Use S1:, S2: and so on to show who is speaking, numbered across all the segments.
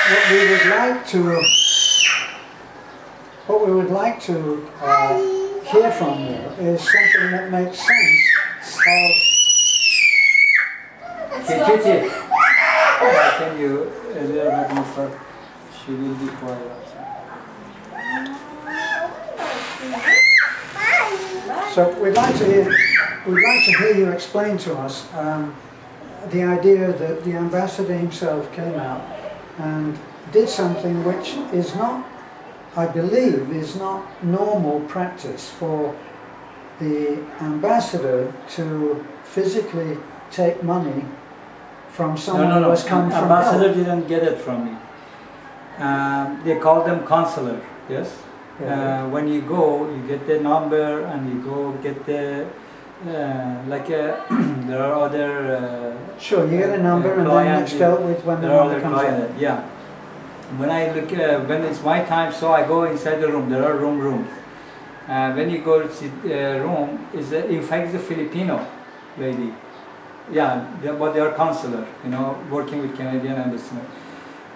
S1: what we would like to what we would like to hear from you is something that makes sense of.
S2: Kitty, can you a little bit more for, she will be quiet.
S1: So we'd like to hear you explain to us the idea that the ambassador himself came out and did something which is not, I believe, is not normal practice for the ambassador to physically take money from someone who has come from
S2: ambassador
S1: hell.
S2: didn't get it from me. They call them consular, yes?
S1: Yeah.
S2: When you go, you get the number and you go get the, there are other...
S1: Sure, you get a number and then it's dealt with when the
S2: there are
S1: number
S2: other
S1: comes
S2: clients,
S1: in.
S2: yeah. When I look, when it's my time, so I go inside the room. There are rooms. When you go to the room, in fact, it's a Filipino lady. Yeah, but they are consular, you know, working with Canadian embassy.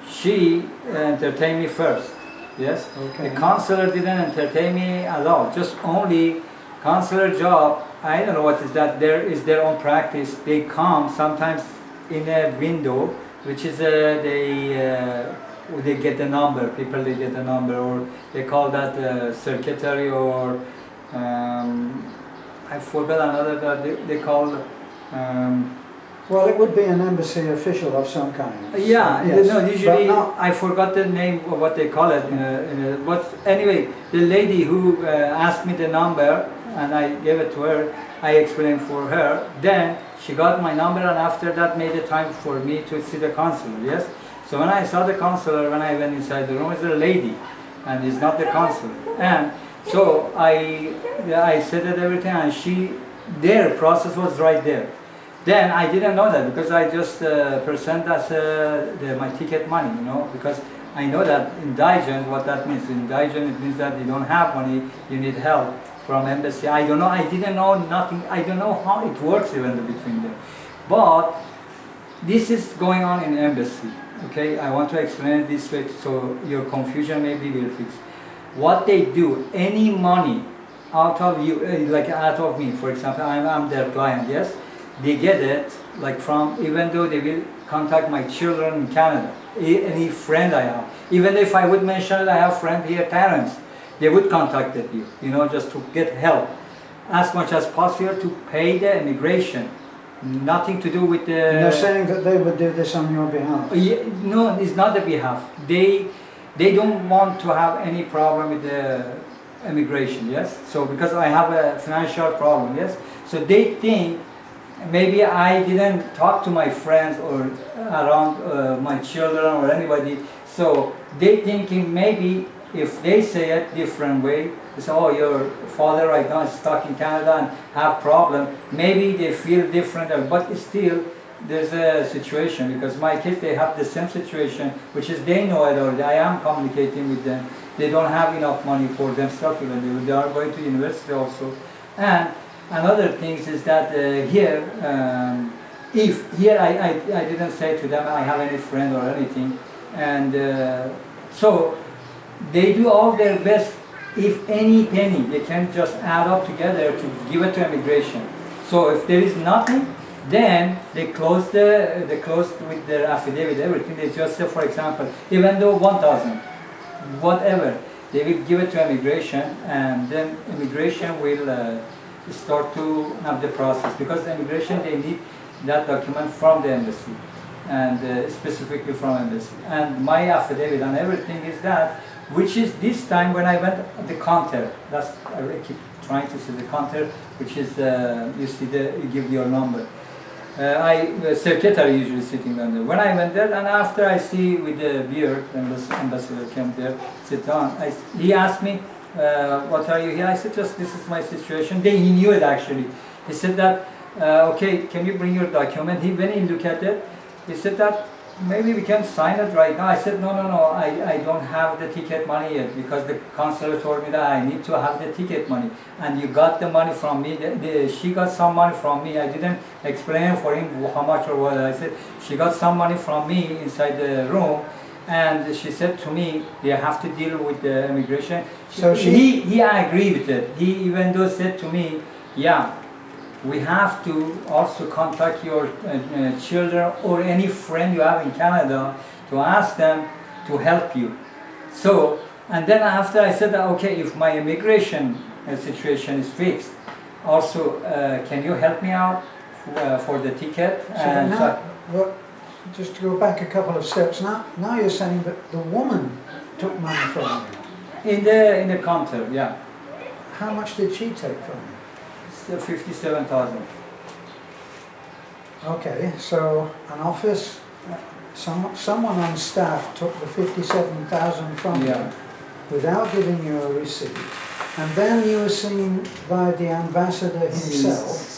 S2: She entertained me first, yes?
S1: Okay.
S2: The consular didn't entertain me at all, just only consular job. I don't know what is that, there is their own practice. They come sometimes in a window, which is they get the number, people they get the number, or they call that secretary, or I forgot another that they call.
S1: Well, it would be an embassy official of some kind.
S2: Yeah,
S1: Yes,
S2: no, usually
S1: but
S2: I forgot the name of what they call it. But anyway, the lady who asked me the number and I gave it to her, I explained for her. Then she got my number, and after that made a time for me to see the consular, yes? So when I saw the consular, when I went inside the room, it's a lady, and it's not the consular. And so I said that everything, and their process was right there. Then I didn't know that because I just present as my ticket money, you know, because I know that indigent, what that means. Indigent, it means that you don't have money, you need help from embassy. I don't know, I didn't know nothing, I don't know how it works even between them. But this is going on in embassy, okay? I want to explain it this way so your confusion maybe will fix. What they do, any money out of you, like out of me, for example, I'm their client, yes? They get it, like from, even though they will contact my children in Canada, any friend I have. Even if I would mention that I have friends here, parents, they would contact you, you know, just to get help. As much as possible to pay the immigration. Nothing to do with the...
S1: And they're saying that they would do this on your behalf.
S2: No, it's not the behalf. They don't want to have any problem with the immigration, yes? So because I have a financial problem, yes? So they think maybe I didn't talk to my friends or around my children or anybody. So they thinking maybe if they say it different way, they say, oh, your father right now is stuck in Canada and have problem. Maybe they feel different, but still there's a situation, because my kids, they have the same situation, which is they know it already. I am communicating with them. They don't have enough money for themselves even. They are going to university also. And another thing is that here, if here I didn't say to them I have any friend or anything, and so they do all their best. If any penny, they can just add up together to give it to immigration. So if there is nothing, then they close with their affidavit, everything. They just say, for example, even though 1,000, whatever, they will give it to immigration, and then immigration will start to have the process, because immigration, they need that document from the embassy, and specifically from embassy. And my affidavit and everything is that, which is this time when I went at the counter. That's, I keep trying to see the counter, which is you see you give your number. The secretary usually sitting down there. When I went there, and after I see with the beard, and the ambassador came there, sit down. He asked me, what are you here? I said, just this is my situation. Then he knew it actually. He said that, okay, can you bring your document? When he looked at it, he said that maybe we can sign it right now. I said, no, I don't have the ticket money yet, because the consular told me that I need to have the ticket money. And you got the money from me. She got some money from me. I didn't explain for him how much or what. I said, she got some money from me inside the room, And she said to me, they have to deal with the immigration.
S1: So
S2: he agreed with it. He even though said to me, yeah, we have to also contact your children or any friend you have in Canada to ask them to help you. So, and then after I said that, okay, if my immigration situation is fixed, also can you help me out for the ticket?
S1: So
S2: And
S1: now, well, just to go back a couple of steps, now you're saying that the woman took money from you.
S2: in the counter, yeah,
S1: How much did she take from you?
S2: it's 57,000.
S1: Okay, so an office, someone on staff took the 57,000 from
S2: Yeah.
S1: you without giving you a receipt, and then you were seen by the ambassador himself.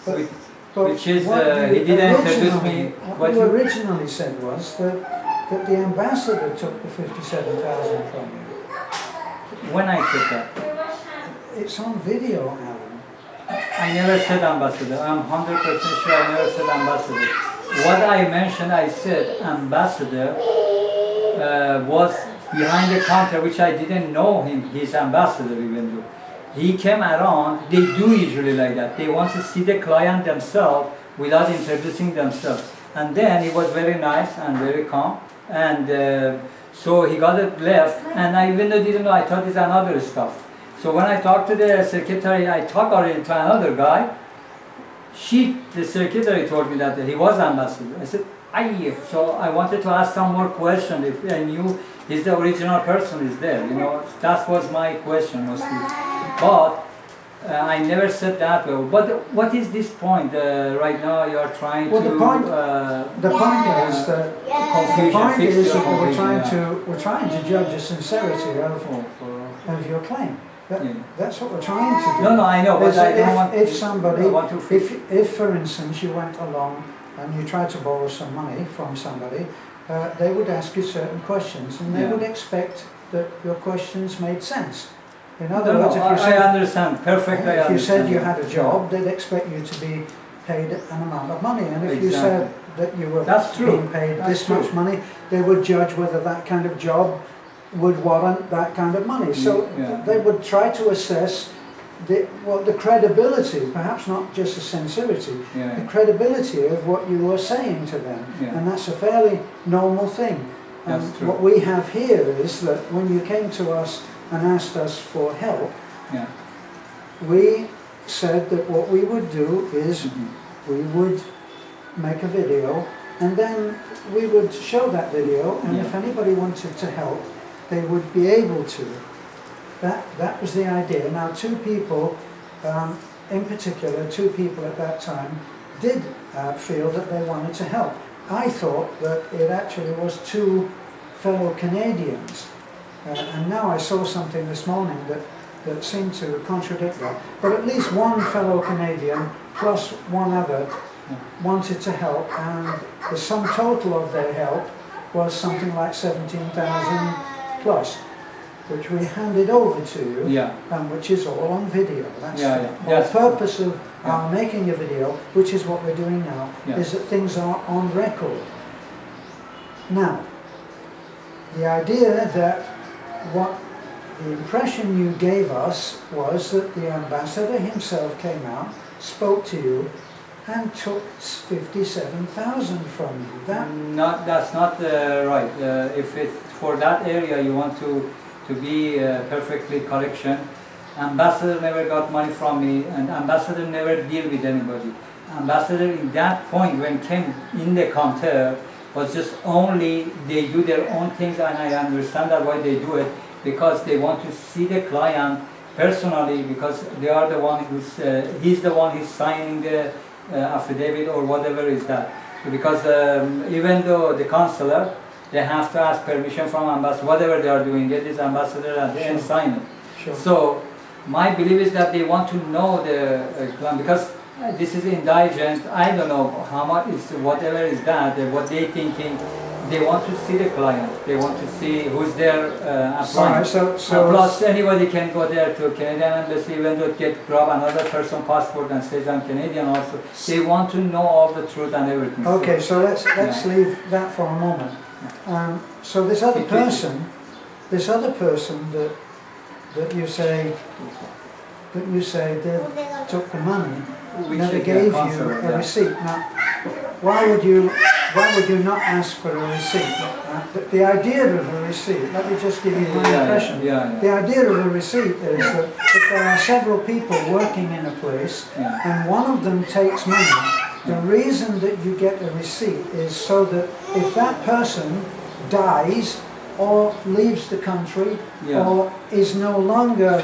S1: But,
S2: Which-
S1: but
S2: which is,
S1: what
S2: he
S1: you
S2: didn't introduce
S1: originally-
S2: me.
S1: What you originally said was that the ambassador took the 57,000 from you.
S2: When I said that,
S1: It's on video, Alan.
S2: I never said ambassador. I'm 100% sure I never said ambassador. What I mentioned, I said ambassador was behind the counter, which I didn't know him. He's ambassador even though. He came around. They do usually like that. They want to see the client themselves without introducing themselves. And then he was very nice and very calm. And so he got it left. And I even though didn't know, I thought it's another stuff. So when I talked to the secretary, I talked already to another guy. The secretary told me that he was ambassador. I said, aye. So I wanted to ask some more questions. If I knew he's the original person is there, you know. That was my question mostly. But I never said that way. But what is this point right now? You are trying
S1: Well,
S2: to
S1: the point is that
S2: confusion, fix your
S1: that
S2: confusion, yeah.
S1: we're trying to judge the sincerity of your claim. That's what we're trying to do.
S2: No, I know, but
S1: Is
S2: I
S1: that
S2: don't want.
S1: if somebody,
S2: I want to fix.
S1: if for instance you went along and you tried to borrow some money from somebody, they would ask you certain questions, and they
S2: Yeah.
S1: would expect that your questions made sense. In
S2: No,
S1: other words, if you
S2: I
S1: said,
S2: understand perfectly. I
S1: if you said
S2: understand.
S1: you had a job, they'd expect you to be paid an amount of money, and if you said that you were
S2: That's true.
S1: being paid
S2: That's
S1: this
S2: true.
S1: much money, they would judge whether that kind of job would warrant that kind of money. So
S2: Yeah.
S1: they would try to assess the credibility, perhaps not just the sincerity,
S2: Yeah.
S1: the credibility of what you were saying to them,
S2: Yeah.
S1: and that's a fairly normal thing. And
S2: That's true.
S1: what we have here is that when you came to us and asked us for help,
S2: Yeah.
S1: we said that what we would do is
S2: Mhm.
S1: we would make a video, and then we would show that video, and
S2: Yeah.
S1: if anybody wanted to help, they would be able to. That was the idea. Now, two people, in particular, two people at that time, did feel that they wanted to help. I thought that it actually was two fellow Canadians, and now I saw something this morning that seemed to contradict that. But at least one fellow Canadian plus one other wanted to help, and the sum total of their help was something like 17,000 plus, which we handed over to you,
S2: Yeah.
S1: which is all on video. That's
S2: Yeah,
S1: the
S2: yeah.
S1: whole
S2: Yes.
S1: purpose of our making a video, which is what we're doing now,
S2: Yeah.
S1: is that things are on record. Now, the idea that the impression you gave us was that the ambassador himself came out, spoke to you, and took 57,000 from you.
S2: That's not right. If it's for that area you want to be perfectly correction, ambassador never got money from me, and ambassador never deal with anybody. Ambassador in that point when came in the counter was just only they do their own things, and I understand that why they do it, because they want to see the client personally, because they are the one he's the one who's signing the affidavit or whatever is that. Because even though the consular, they have to ask permission from ambassador, whatever they are doing, get this ambassador and then sign it.
S1: Sure.
S2: So my belief is that they want to know the client, because this is indigent. I don't know how much is whatever is that. What they thinking. They want to see the client. They want to see who's there applying.
S1: Right, so
S2: Plus, anybody can go there to Canadian embassy, even though grab another person passport and says I'm Canadian. Also, they want to know all the truth and everything.
S1: okay, so let's leave that for a moment. So this other person that you say did, took the money,
S2: Which
S1: never
S2: is a
S1: gave you
S2: consular,
S1: a
S2: yeah.
S1: receipt. Now, why would you not ask for a receipt? The idea of a receipt, let me just give you my impression. The idea of a receipt is that if there are several people working in a place and one of them takes money, the reason that you get a receipt is so that if that person dies or leaves the country or is no longer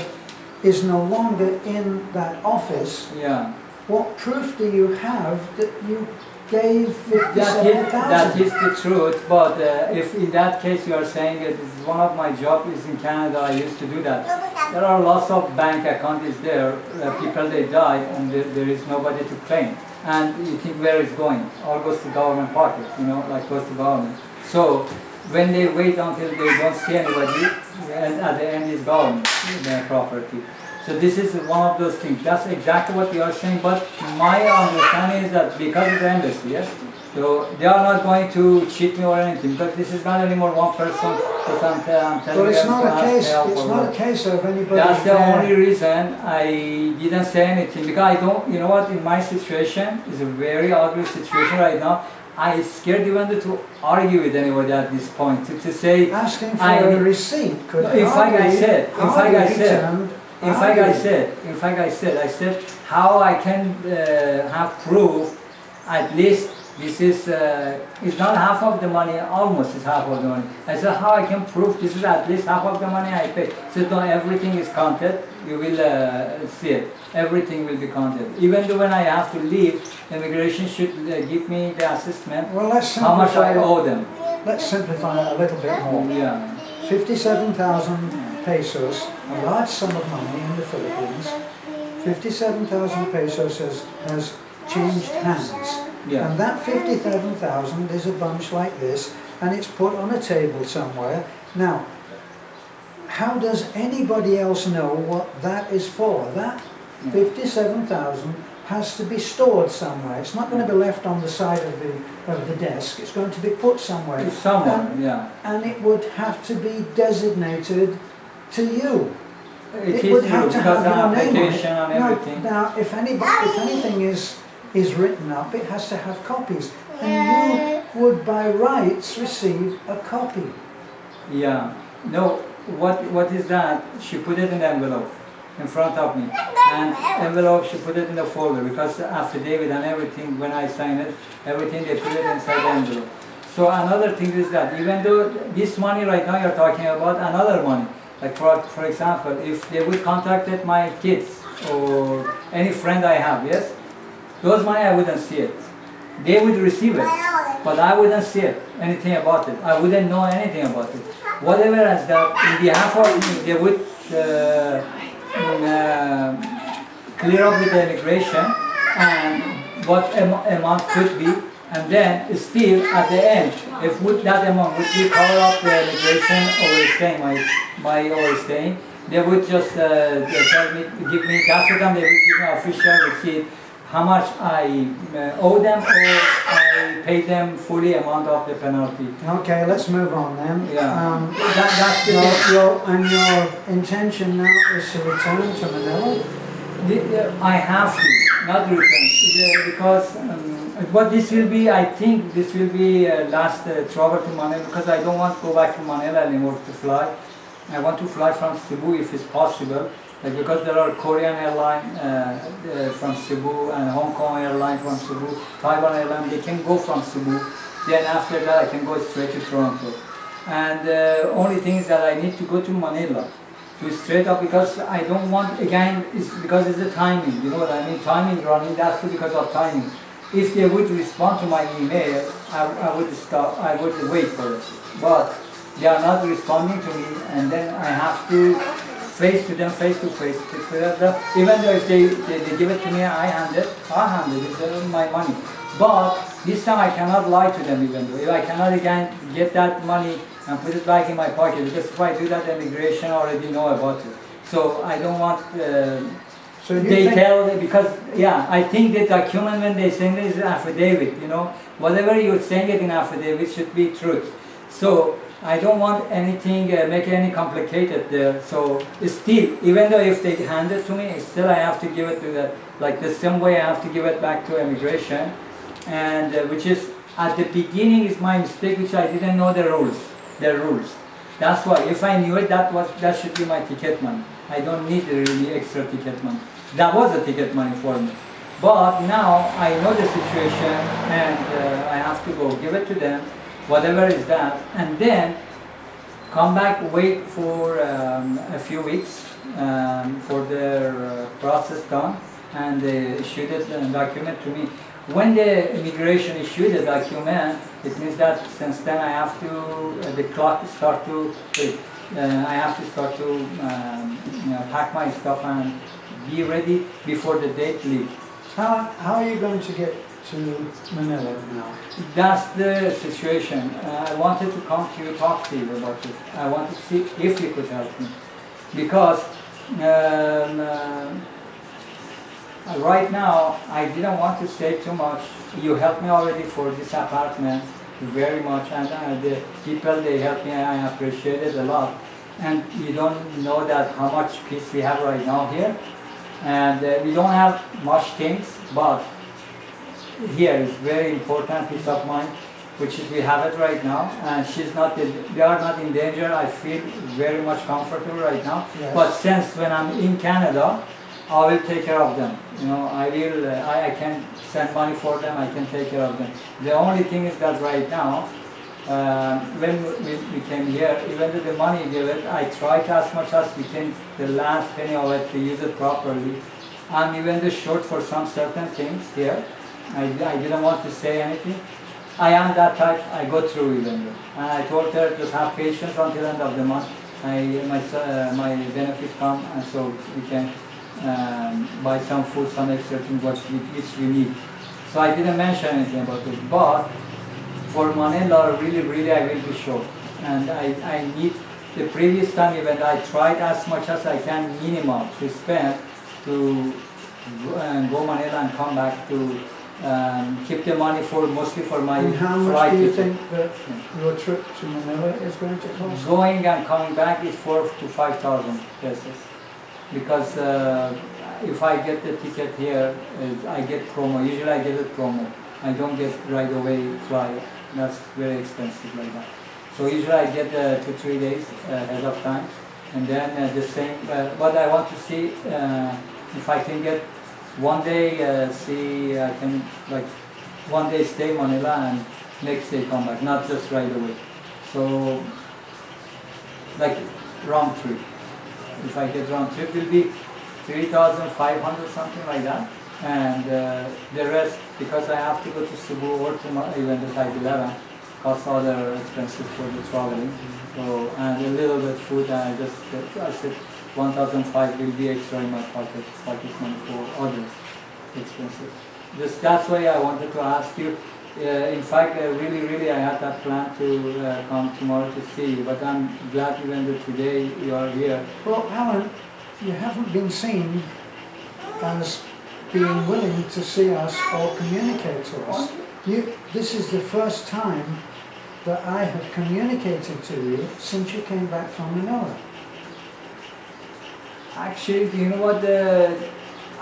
S1: in that office, what proof do you have that you gave 57,000?
S2: That is the truth, but if in that case you are saying it is one of my jobs is in Canada, I used to do that. There are lots of bank accounts there, people they die and there is nobody to claim. And you think where it's going? All goes to government pocket, like goes to government. So when they wait until they don't see anybody, and at the end is government, their property. So this is one of those things. That's exactly what you are saying, but my understanding is that because of the embassy, yes? So they are not going to cheat me or anything, because this is not anymore one person that I'm telling
S1: But it's
S2: them
S1: not
S2: to
S1: a
S2: ask
S1: case.
S2: help
S1: It's
S2: or
S1: not a
S2: what.
S1: case of anybody.
S2: That's the
S1: there.
S2: only reason I didn't say anything, because I don't, you know what, in my situation, it's a very ugly situation right now. I scared even to argue with anybody at this point, to say,
S1: Asking for a receipt could
S2: in fact I said, I said how I can have proof, at least this is, it's not half of the money, almost is half of the money. I said how I can prove this is at least half of the money I paid. So no, everything is counted, you will see it. Everything will be counted. Even though when I have to leave, immigration should give me the assessment,
S1: Well, let's
S2: how much I
S1: simplify
S2: owe them.
S1: Let's simplify it a little bit more.
S2: Yeah.
S1: 57,000 pesos, a large sum of money in the Philippines. 57,000 pesos has changed hands.
S2: Yeah.
S1: And that 57,000 is a bunch like this, and it's put on a table somewhere. Now, how does anybody else know what that is for? That 57,000 has to be stored somewhere. It's not going to be left on the side of the desk. It's going to be put somewhere.
S2: Somewhere,
S1: And it would have to be designated to you.
S2: It
S1: would
S2: is
S1: have
S2: true,
S1: to
S2: because
S1: have
S2: the
S1: your name on it.
S2: application and everything.
S1: Now, if anything is written up, it has to have copies. And you would by rights receive a copy.
S2: Yeah. No, what is that? She put it in the envelope in front of me. And envelope, she put it in the folder, because the affidavit and everything, when I sign it, everything they put it inside the envelope. So another thing is that even though this money right now you're talking about another money, like for example, if they would contacted my kids or any friend I have, yes, those money I wouldn't see it. They would receive it, but I wouldn't see it, anything about it. I wouldn't know anything about it. Whatever as that, in behalf of me, they would clear up with the immigration and what amount could be, and then still at the end, if that amount would be cover up the immigration overstaying, my overstaying, they would just tell me, give me cash with them, they would give me official receipt how much I owe them, or I pay them fully amount of the penalty.
S1: Okay, let's move on then.
S2: Yeah. That's the
S1: your intention now is to return to Manila?
S2: I have to, not return, because but this will be, I think this will be last travel to Manila, because I don't want to go back to Manila anymore to fly. I want to fly from Cebu if it's possible, because there are Korean airline from Cebu and Hong Kong airline from Cebu, Taiwan airline, they can go from Cebu. Then after that I can go straight to Toronto. And the only thing is that I need to go to Manila to straight up, because I don't want, again, it's because it's the timing, you know what I mean, timing running, that's because of timing. If they would respond to my email, I would stop, I would wait for it. But they are not responding to me, and then I have to face to face. Even though if they give it to me, I hand it, it's my money. But this time I cannot lie to them, even though. If I cannot again get that money and put it back in my pocket, because if I do that, immigration already know about it. So I don't want, because, yeah, I think the document when they send it is affidavit, you know. Whatever you're saying it in affidavit should be truth. So I don't want anything, make any complicated there. So still, even though if they hand it to me, still I have to give it to the, like the same way I have to give it back to immigration. And which is, at the beginning is my mistake, which I didn't know the rules, That's why, if I knew it, that should be my ticket money. I don't need really extra ticket money. That was the ticket money for me. But now I know the situation and I have to go give it to them, whatever is that, and then come back, wait for a few weeks for their process done, and they issued a document to me. When the immigration issued the document, it means that since then I have to, the clock start to, I have to start to pack my stuff and be ready before the date leave.
S1: How are you going to get to Manila now?
S2: That's the situation. I wanted to come to you, talk to you about it. I wanted to see if you could help me. Because right now, I didn't want to say too much. You helped me already for this apartment very much, and the people, they helped me, I appreciate it a lot. And you don't know that how much peace we have right now here. And we don't have much things, but here is very important peace of mind, which is we have it right now, and they are not in danger. I feel very much comfortable right now.
S1: Yes.
S2: But since when I'm in Canada, I will take care of them. You know, I can send money for them, I can take care of them. The only thing is that right now, when we came here, even though the money you give it, I try to as much as we can, the last penny of it, to use it properly. I'm even though short for some certain things here. I didn't want to say anything. I am that type, I go through even though. And I told her, just have patience until the end of the month. My benefit come, and so we can buy some food, some extra things which we need. So I didn't mention anything about it. But for Manila, really I will be short. And I need, the previous time even I tried as much as I can minimum to spend to go Manila and come back to keep the money for mostly for my
S1: And how much
S2: flight
S1: do you
S2: ticket.
S1: think that your trip to Manila is going to cost?
S2: Going and coming back is 4,000 to 5,000 pesos. Because if I get the ticket here, I get promo. Usually I get a promo. I don't get right away fly. That's very expensive like that. So usually I get 2 to 3 days ahead of time. And then the same, but I want to see if I can get one day, I can like one day stay Manila and next day come back, not just right away. So like round trip. If I get round trip, will be 3,500 something like that. And the rest, because I have to go to Cebu or to even the Type 11, cost other expenses for the traveling. So, and a little bit food, and I said 1,500 will be extra in my pocket money for other expenses. That's why I wanted to ask you. In fact, really I had that plan to come tomorrow to see you, but I'm glad even that today you are here.
S1: Well, Alan, you haven't been seen as being willing to see us or communicate to us. This is the first time that I have communicated to you since you came back from Manila.
S2: Actually, you know what?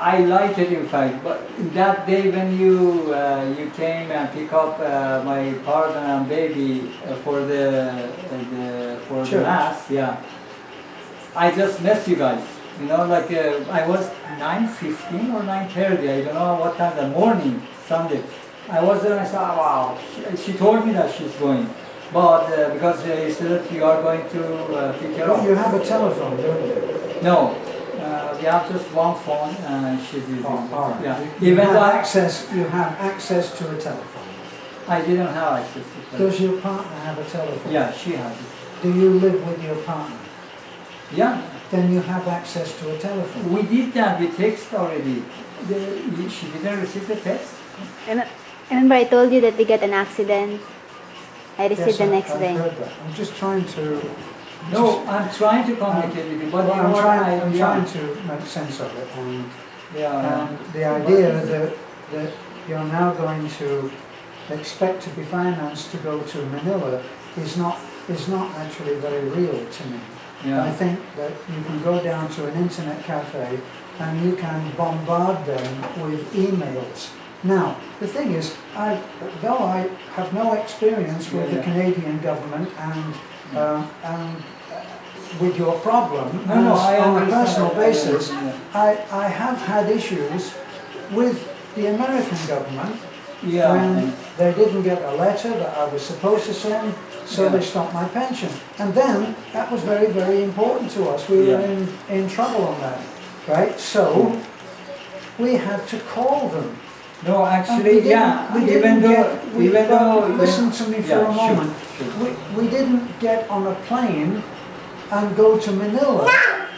S2: I liked it, in fact. But that day when you came and pick up my partner and baby for the mass, yeah. I just missed you guys. You know, like I was 9:15 or 9:30. I don't know what time. The morning, Sunday. I was there and I said, oh, wow. She told me that she's going. But because you said that you are going to pick her up.
S1: You have a telephone, don't you?
S2: No. We have just one phone and she's using it.
S1: All right.
S2: Yeah.
S1: You
S2: Even
S1: have
S2: though
S1: you have access to a telephone.
S2: I didn't have access to it.
S1: Does your partner have a telephone?
S2: Yeah, she has it.
S1: Do you live with your partner?
S2: Yeah.
S1: Then you have access to a telephone.
S2: We did that. We text already. She didn't receive the text.
S3: Remember I told you that they got an accident? I received the next
S1: I've
S3: day.
S1: heard that. I'm just trying to...
S2: No, I'm trying to communicate with you, but
S1: Well,
S2: you know what?
S1: I'm trying to make sense of it, and the idea that you're now going to expect to be financed to go to Manila is not actually very real to me.
S2: Yeah.
S1: I think that you can go down to an internet cafe and you can bombard them with emails. Now, the thing is, though I have no experience with the Canadian government and with your problem,
S2: No, I
S1: on a
S2: understand.
S1: personal basis,
S2: Yeah.
S1: I have had issues with the American government
S2: Yeah.
S1: when they didn't get a letter that I was supposed to send, so
S2: Yeah.
S1: they stopped my pension. And then, that was very, very important to us. We were in trouble on that, right? So, we had to call them.
S2: No,
S1: And
S2: actually,
S1: listen to me for a moment.
S2: Sure.
S1: We didn't get on a plane and go to Manila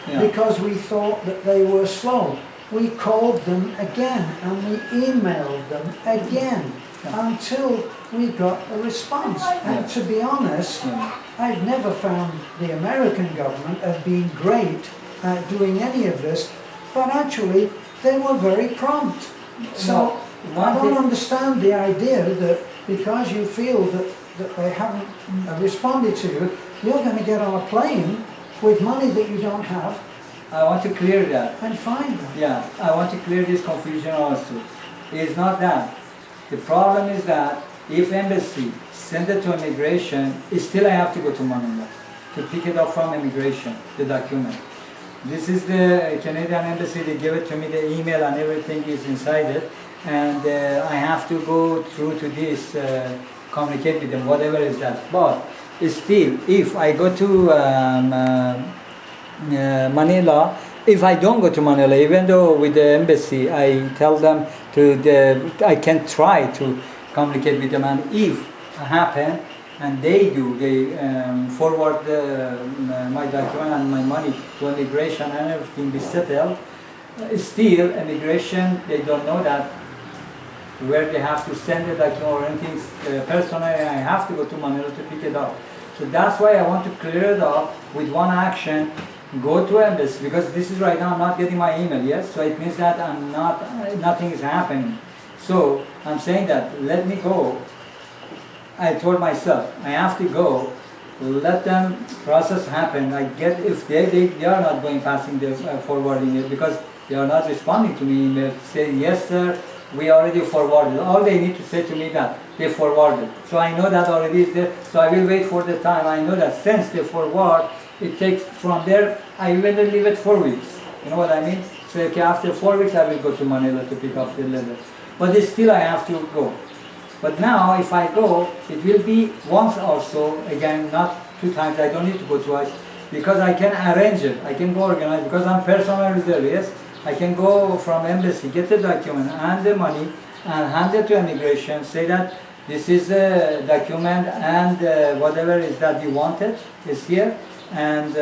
S1: because we thought that they were slow. We called them again and we emailed them again until we got a response. And to be honest, I've never found the American government as being great at doing any of this, but actually they were very prompt. So I don't understand the idea that because you feel that they haven't responded to you, you're going to get on a plane with money that you don't have
S2: I want to clear that.
S1: and find them.
S2: Yeah, I want to clear this confusion also. It's not that. The problem is that if embassy send it to immigration, still I have to go to Manila to pick it up from immigration, the document. This is the Canadian embassy, they give it to me, the email and everything is inside it. And I have to go through to this, communicate with them, whatever is that. But still, if I go to Manila, if I don't go to Manila, even though with the embassy, I tell them I can try to communicate with them, and if it happen, and they forward my document and my money to immigration and everything be settled, still immigration, they don't know that where they have to send the document or anything. Personally, I have to go to Manila to pick it up. So that's why I want to clear it up with one action. Go to embassy, because this is right now I'm not getting my email, yes? So it means that nothing is happening. So I'm saying that let me go. I told myself I have to go. Let them process happen. I get if they are not going passing the forwarding it because they are not responding to me email saying yes sir, we already forwarded. All they need to say to me that they forwarded. So I know that already is there. So I will wait for the time. I know that since they forward, it takes from there, I will leave it 4 weeks. You know what I mean? So okay, after 4 weeks I will go to Manila to pick up the letter. But still I have to go. But now if I go, it will be once also, again, not 2 times, I don't need to go twice, because I can arrange it, I can go organize, because I'm personally there, yes? I can go from embassy, get the document and the money, and hand it to immigration, say that this is the document and whatever is that you wanted is here. And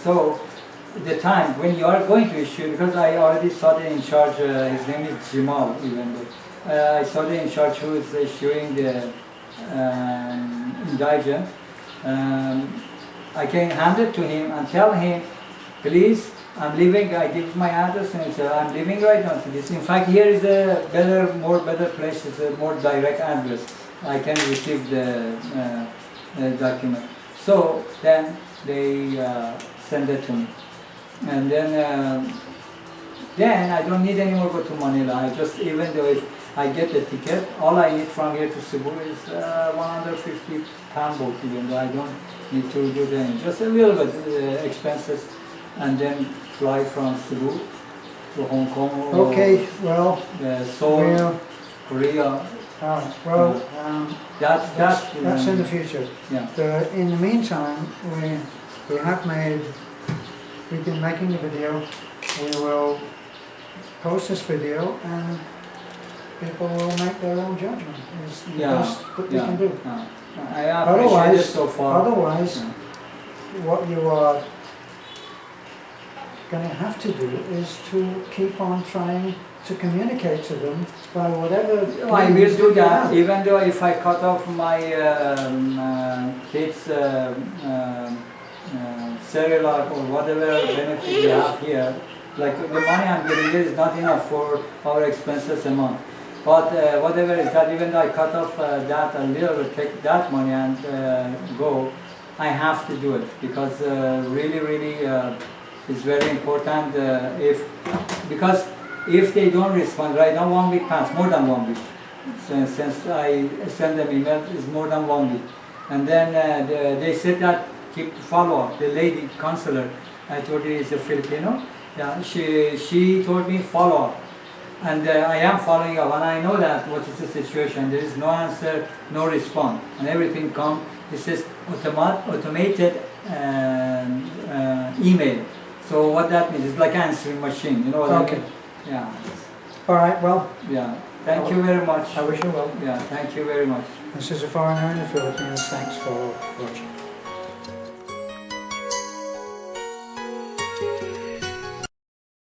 S2: so the time when you are going to issue, because I already saw the in charge, his name is Jamal, even though I saw the in charge who is issuing the indictment. I can hand it to him and tell him, please, I'm leaving. I give my address and say I'm leaving right now to this. In fact, here is a better place. It's a more direct address. I can receive the document. So then they send it to me, and then I don't need anymore go to Manila. I just, even though if I get the ticket, all I need from here to Cebu is 150 pound boat, even though I don't need to do them, just a little bit expenses, and then fly from Cebu to Hong Kong or Seoul,
S1: well,
S2: Korea.
S1: That's in the future.
S2: Yeah.
S1: In the meantime, we've been making a video. We will post this video and people will make their own judgment. It's the best that we can do.
S2: I appreciate it so far.
S1: Otherwise, what you are going to have to do is to keep on trying to communicate to them by whatever.
S2: I will do that, even though if I cut off my kids' cellular or whatever benefit we have here, like the money I'm getting here is not enough for our expenses a month. But whatever is that, even though I cut off that a little bit, take that money and go, I have to do it because really it's very important. Because if they don't respond right now, 1 week passed, more than 1 week. Since I send them email, it's more than 1 week. And then they said that keep follow up. The lady counselor, I told you is a Filipino. Yeah, she told me follow up. And I am following up, and I know that what is the situation. There is no answer, no response, and everything comes. This is automated email. So what that means is like answering machine. You know what
S1: Okay.
S2: I mean? Yeah.
S1: All right, well,
S2: Yeah. Thank you very much.
S1: I wish you well.
S2: Yeah. Thank you very much.
S1: This is a foreigner in the Philippines. Thanks for watching.